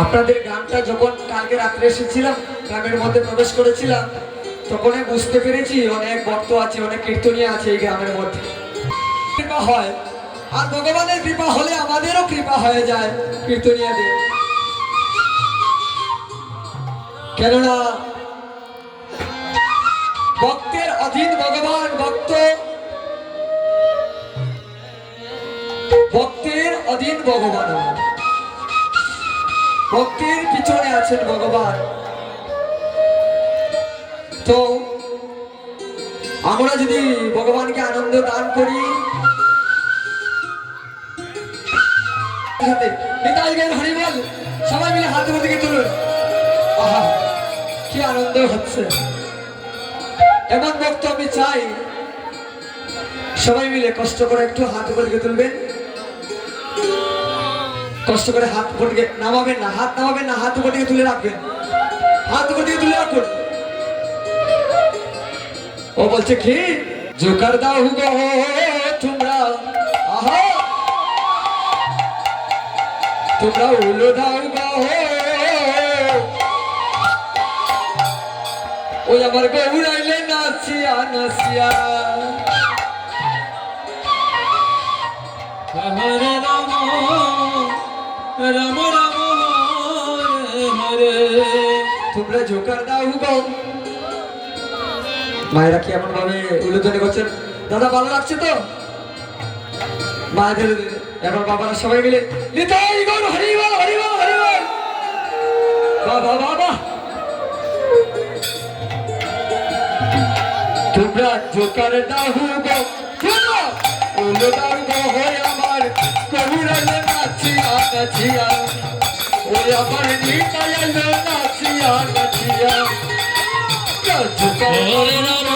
আপনাদের গানটা যখন কালকে রাত্রে এসেছিলাম, গ্রামের মধ্যে প্রবেশ করেছিলাম, তখনই বুঝতে পেরেছি অনেক ভক্ত আছে, অনেক কীর্তনীয় আছে এই গ্রামের মধ্যে। কৃপা হয়, আর ভগবানের কৃপা হলে আমাদেরও কৃপা হয়ে যায় কীর্তনীয়দের। কেননা ভক্তের অধীন ভগবান, ভক্তের অধীন ভগবান, ভক্তির পিছনে আছেন ভগবান। তো আমরা যদি ভগবানকে আনন্দ দান করি, হরিবল সবাই মিলে হাত উপর দিকে তুলুন। আহা, কি আনন্দ হচ্ছে! এমন ভক্ত আমি চাই, সবাই মিলে কষ্ট করে একটু হাত উপর দিকে তুলবেন। কষ্ট করে হাত উপর দিকে নামাবেন না, হাত নামাবেন না, হাত উপর দিকে তুলে রাখবেন, হাত উপর দিকে তুলে রাখুন। ও বলছে কি, জোকার দাও গো তোমরা, আহা তোমরা উলো দাও গো, ওই আমার গৌরাইলে নাচিয়া নাচিয়া। হরে রাম রাম রাম হরে হরে। তোমরা জোকার দাও গো। মায়েরা কি এমন ভাবে উল্লোধনে করছেন? দাদা ভালো লাগছে তো? মায়েদের এখন বাবারা সবাই মিলে নিতাই গৌর হরিবল হরিবল হরিবল। বাবা বাবা, তোমরা জোকার দাও গো, তোমরা উলো দাও গো, হয় আমার কবুরালে নাচিয়া নাচিয়া, ওই আমার নিতাইলে নাচিয়া নাচিয়া। জোকার হরে রাম